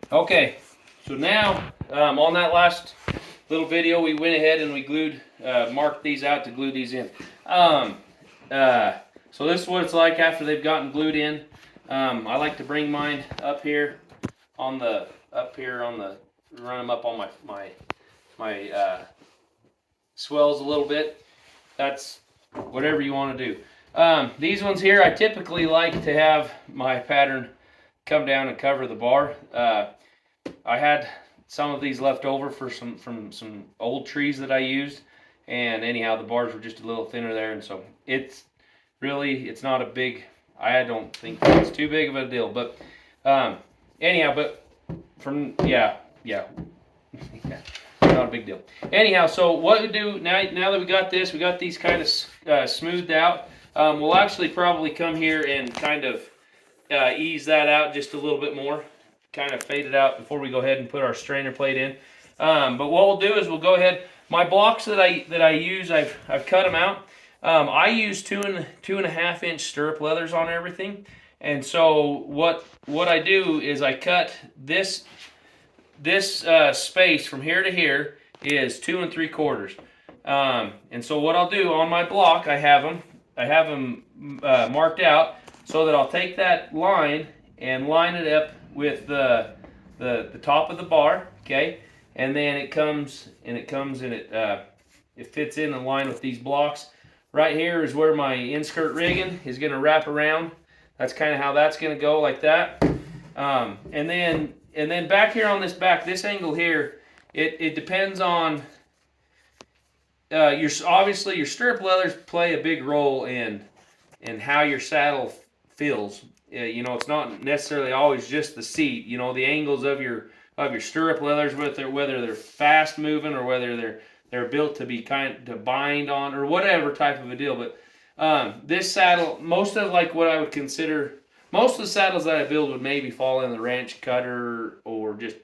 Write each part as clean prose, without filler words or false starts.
Okay, so now on that last little video, we went ahead and we marked these out to glue these in. So this is what it's like after they've gotten glued in. I like to bring mine up here on the run them up on my swells a little bit. That's whatever you want to do. These ones here, I typically like to have my pattern come down and cover the bar. I had some of these left over from some old trees that I used, and anyhow the bars were just a little thinner there, and so it's not a big, I don't think it's too big of a deal, but anyhow, but yeah not a big deal. Anyhow, so what we do now that we got these kind of smoothed out, we'll actually probably come here and kind of ease that out just a little bit more, kind of fade it out before we go ahead and put our strainer plate in. But what we'll do is we'll go ahead. My blocks that I use, I've cut them out. I use 2.5 inch stirrup leathers on everything, and so what I do is I cut this space from here to here is 2 3/4. And so what I'll do on my block, I have them marked out so that I'll take that line and line it up with the top of the bar, okay, and then it fits in line with these blocks. Right here is where my inskirt rigging is going to wrap around. That's kind of how that's going to go, like that. And then back here on this angle here, it depends on obviously your stirrup leathers play a big role in how your saddle feels. It's not necessarily always just the seat. The angles of your stirrup leathers, whether they're fast moving or whether they're built to be to bind on or whatever type of a deal. But this saddle, most of the saddles that I build would maybe fall in the ranch cutter or just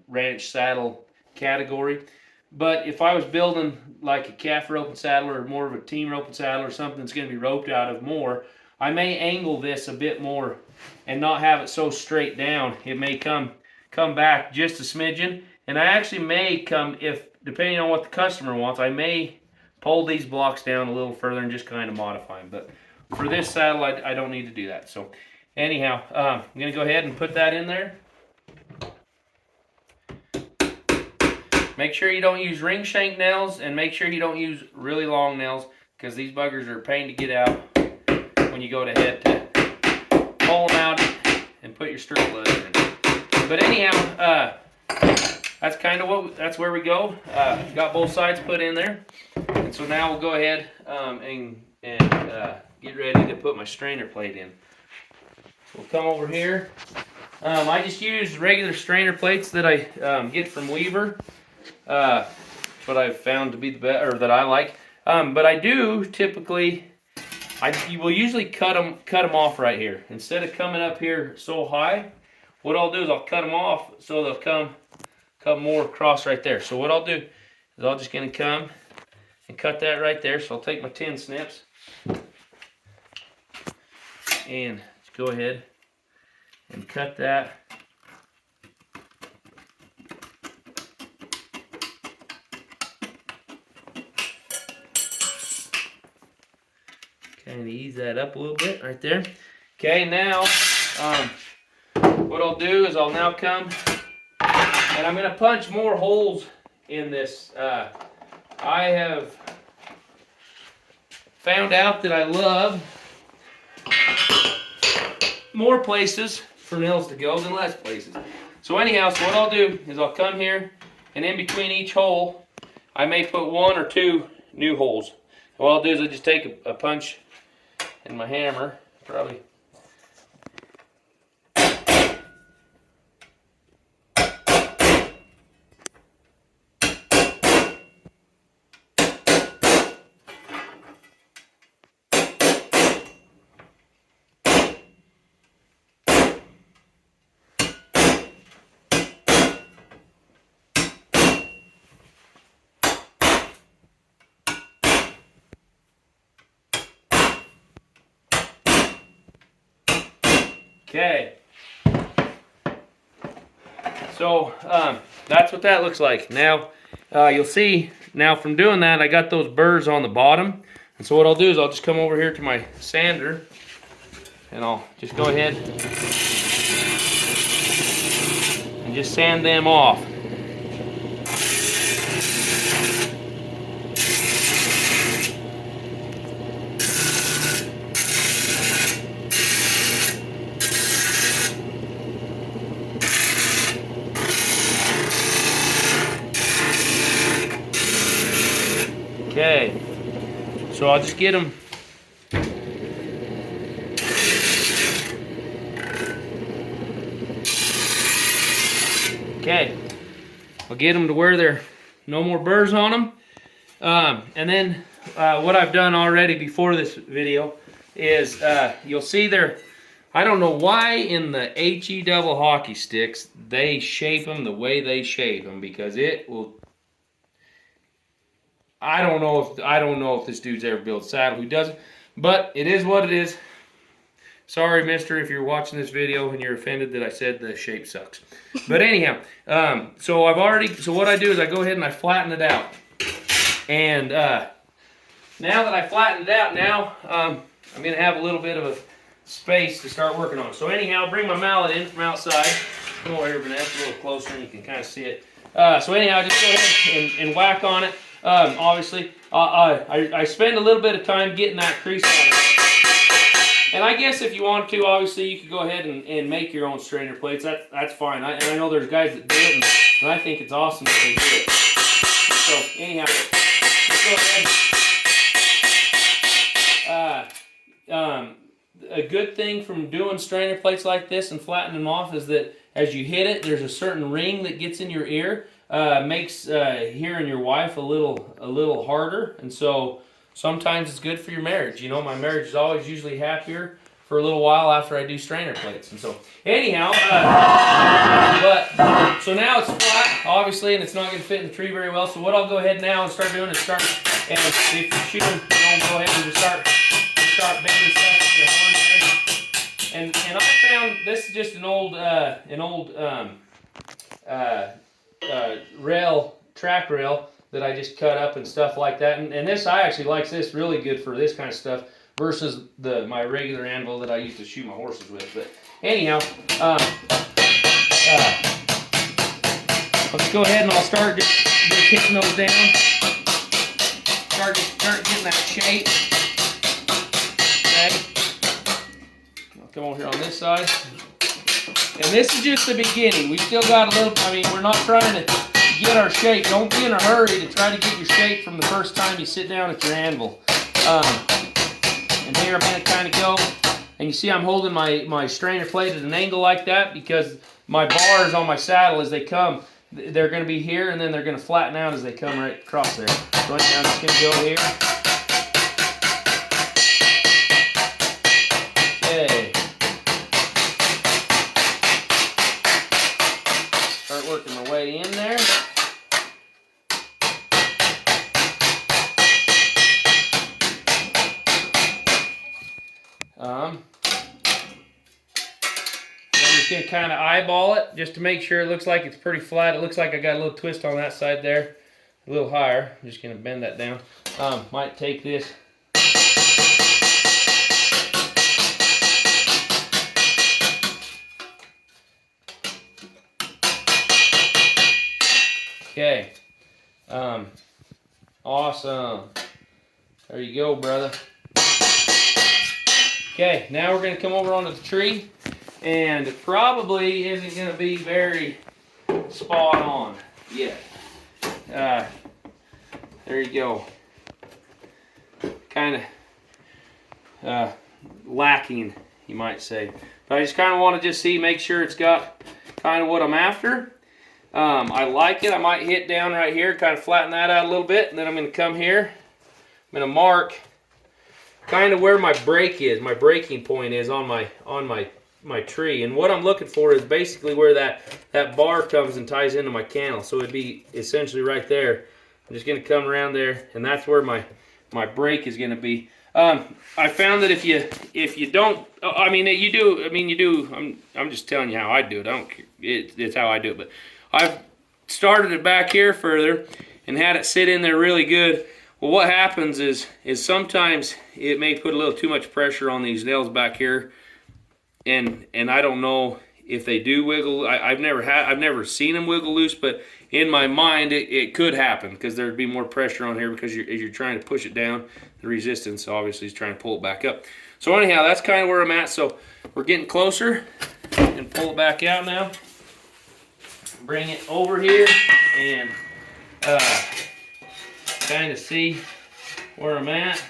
ranch saddle category. But if I was building like a calf roping saddle or more of a team roping saddle or something that's going to be roped out of more, I may angle this a bit more and not have it so straight down. It may come back just a smidgen, and I actually may depending on what the customer wants, I may pull these blocks down a little further and just kind of modify them. But for this saddle, I don't need to do that. So anyhow, I'm going to go ahead and put that in there. Make sure you don't use ring shank nails, and make sure you don't use really long nails, because these buggers are a pain to get out when you go to head to pull them out and put your stirrup leather in. But anyhow, that's where we go. Got both sides put in there, and so now we'll go ahead and get ready to put my strainer plate in. So we'll come over here. I just use regular strainer plates that I get from Weaver. That's what I've found to be the best, or that I like. But I do typically, you will usually cut them off right here. Instead of coming up here so high, what I'll do is I'll cut them off so they'll come more across right there. So what I'll do is I'm just going to come and cut that right there. So I'll take my 10 snips and go ahead and cut that. Kind of ease that up a little bit right there. Okay, now what I'll do is I'll now come and I'm going to punch more holes in this. I have found out that I love more places for nails to go than less places. So anyhow, so what I'll do is I'll come here, and in between each hole, I may put 1 or 2 new holes. And what I'll do is I just take a punch in my hammer, probably. Okay. So that's what that looks like. Now you'll see now from doing that, I got those burrs on the bottom. And so what I'll do is I'll just come over here to my sander and I'll just go ahead and just sand them off. Okay, so I'll just get them. Okay, I'll get them to where there are no more burrs on them. And then what I've done already before this video is you'll see there, I don't know why in the HE double hockey sticks they shape them the way they shape them, because it will. I don't know if this dude's ever built a saddle who doesn't, but it is what it is. Sorry, mister, if you're watching this video and you're offended that I said the shape sucks. But anyhow, so what I do is I go ahead and I flatten it out. And now that I flattened it out, now I'm going to have a little bit of a space to start working on. So anyhow, I'll bring my mallet in from outside. Come over here, Vanessa, a little closer and you can kind of see it. So anyhow, just go ahead and whack on it. Obviously, I spend a little bit of time getting that crease on it. And I guess if you want to, obviously, you could go ahead and make your own strainer plates. That's fine. And I know there's guys that do it, and I think it's awesome that they do it. So, anyhow, let's go ahead. A good thing from doing strainer plates like this and flattening them off is that as you hit it, there's a certain ring that gets in your ear. Makes hearing your wife a little harder, and so sometimes it's good for your marriage. You know, my marriage is always usually happier for a little while after I do strainer plates. And so anyhow, so now it's flat, obviously, and it's not going to fit in the tree very well. So what I'll go ahead now and start doing is and if you're shooting, go ahead and just start bending stuff with your horn there. And I found this is just an old track rail that I just cut up and stuff like that. And this, I actually like this really good for this kind of stuff versus my regular anvil that I used to shoot my horses with. But anyhow, I'll just go ahead and I'll start just hitting those down. Start getting that shape. Okay. I'll come over here on this side. And this is just the beginning. We still got a little, we're not trying to get our shape. Don't be in a hurry to try to get your shape from the first time you sit down at your anvil. And here I'm going to kind of go. And you see I'm holding my strainer plate at an angle like that because my bars on my saddle as they come, they're going to be here and then they're going to flatten out as they come right across there. So I'm just going to go here. Okay. Start working my way in there. I'm just going to kind of eyeball it just to make sure it looks like it's pretty flat. It looks like I got a little twist on that side there, a little higher. I'm just going to bend that down. Might take this. Okay. Awesome. There you go, brother. Okay, now we're going to come over onto the tree, and it probably isn't going to be very spot on yet. There you go. Kind of lacking, you might say. But I just kind of want to just make sure it's got kind of what I'm after. I like it. I might hit down right here, kind of flatten that out a little bit, and then I'm going to come here. I'm going to mark kind of where my break is, my breaking point is on my tree. And what I'm looking for is basically where that bar comes and ties into my cannel. So it'd be essentially right there. I'm just going to come around there, and that's where my break is going to be. I found that if you don't, I mean you do. I mean you do. I'm just telling you how I do it. I don't. It's how I do it. But I've started it back here further and had it sit in there really good. Well, what happens is sometimes it may put a little too much pressure on these nails back here, and I don't know if they do wiggle. I've never seen them wiggle loose, but in my mind it could happen because there'd be more pressure on here because as you're trying to push it down, the resistance obviously is trying to pull it back up. So anyhow, that's kind of where I'm at. So we're getting closer and pull it back out now. Bring it over here and kind of see where I'm at.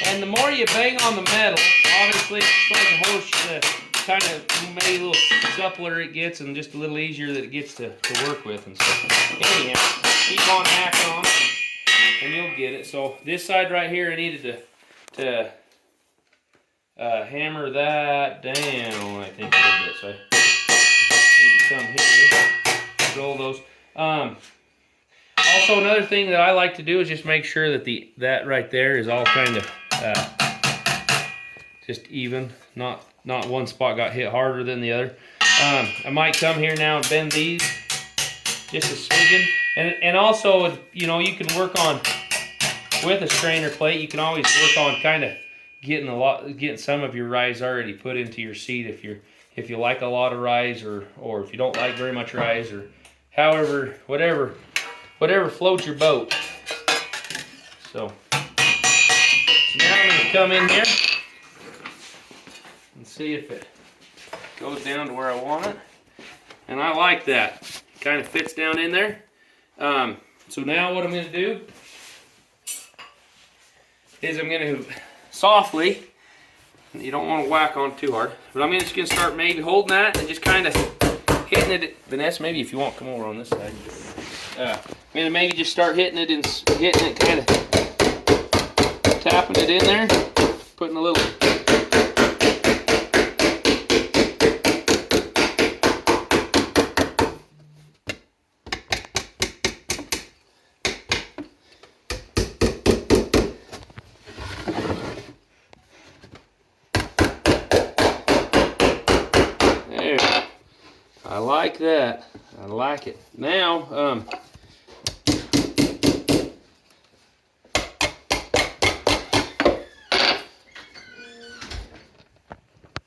And the more you bang on the metal, obviously it's like a horse, kind of maybe a little suppler it gets and just a little easier that it gets to work with and stuff. Anyhow, keep on hacking on it and you'll get it. So this side right here, I needed to hammer that down, I think, a little bit. So I need to come here, roll those. Also, another thing that I like to do is just make sure that that right there is all kind of just even, not one spot got hit harder than the other. I might come here now and bend these just a smidgen, and also, you know, you can work on with a strainer plate. You can always work on kind of getting some of your rise already put into your seat if you like a lot of rise or if you don't like very much rise, or however whatever floats your boat. So now I'm going to come in here and see if it goes down to where I want it. And I like that. It kind of fits down in there. So now what I'm going to do is I'm going to softly, you don't want to whack on too hard, but I'm just going to start maybe holding that and just kind of hitting it. Vanessa, maybe if you want, come over on this side. I'm going to maybe just start hitting it, kind of tapping it in there, putting a little. There. I like that. I like it. Now,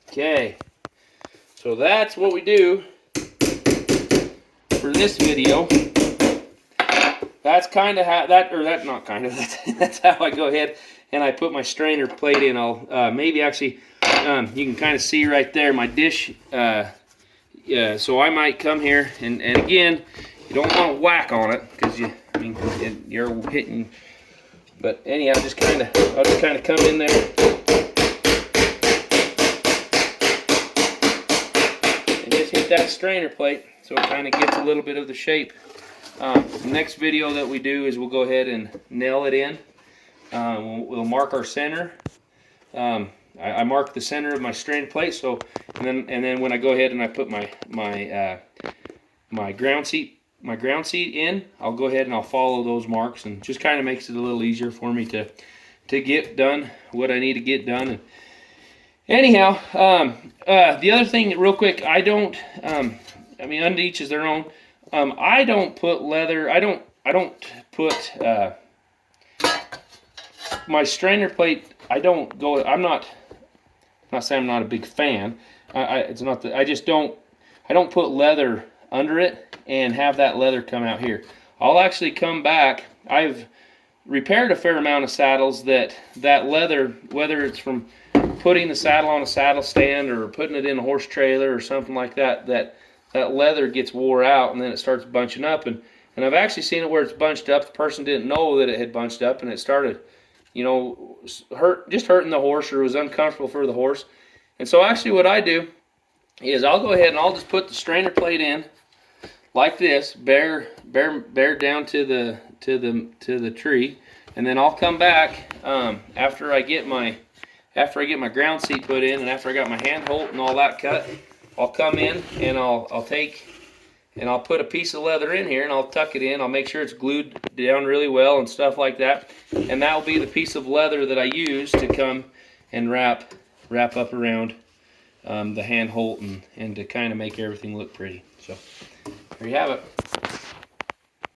okay, so that's what we do for this video. That's kind of how that's how I go ahead and I put my strainer plate in. I'll maybe actually, you can kind of see right there my dish. So I might come here and again, you don't want to whack on it because you're hitting. But anyhow, I'll just kind of come in there. Hit that strainer plate so it kind of gets a little bit of the shape. The next video that we do is we'll go ahead and nail it in. We'll mark our center. I mark the center of my strainer plate, so and then when I go ahead and I put my ground seat in, I'll go ahead and I'll follow those marks, and just kind of makes it a little easier for me to get done what I need to get done. And anyhow, the other thing, real quick, I don't. I mean, unto each is their own. I don't put leather. I don't put my strainer plate. I don't go. I'm not saying I'm not a big fan. It's not that I just don't. I don't put leather under it and have that leather come out here. I'll actually come back. I've repaired a fair amount of saddles that leather, whether it's from putting the saddle on a saddle stand or putting it in a horse trailer or something like that, that leather gets wore out and then it starts bunching up. And I've actually seen it where it's bunched up. The person didn't know that it had bunched up and it started, hurting the horse, or it was uncomfortable for the horse. And so actually what I do is I'll go ahead and I'll just put the strainer plate in like this, bare down to the tree, and then I'll come back after I get my ground seat put in, and after I got my hand holt and all that cut. I'll come in and I'll take and I'll put a piece of leather in here and I'll tuck it in. I'll make sure it's glued down really well and stuff like that. And that will be the piece of leather that I use to come and wrap up around the hand holt and to kind of make everything look pretty. So there you have it.